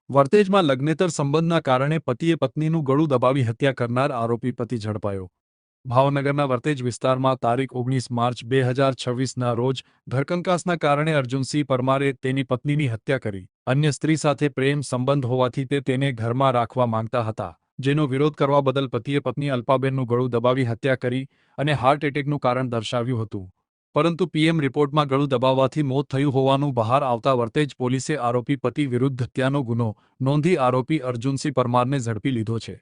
વર્તેજમાં લગ્નેતર સંબંધના કારણે પતિએ પત્નીનું ગળું દબાવી હત્યા કરનાર આરોપી પતિ ઝડપાયો. ભાવનગરના વર્તેજ વિસ્તારમાં તારીખ 19 માર્ચ 2026ના રોજ ઘરકંકાસના કારણે અર્જુનસિંહ પરમારે તેની પત્નીની હત્યા કરી. અન્ય સ્ત્રી સાથે પ્રેમ સંબંધ હોવાથી તે તેને ઘરમાં રાખવા માંગતા હતા, જેનો વિરોધ કરવા બદલ પતિએ પત્ની અલ્પાબેનનું ગળું દબાવી હત્યા કરી અને હાર્ટ એટેકનું કારણ દર્શાવ્યું હતું. પરંતુ પીએમ રિપોર્ટમાં ગળું દબાવવાથી મોત થયું હોવાનું બહાર આવતા વર્તેજ પોલીસે આરોપી પતિ વિરુદ્ધ હત્યાનો ગુનો નોંધી આરોપી અર્જુનસિંહ પરમારને ઝડપી લીધો છે.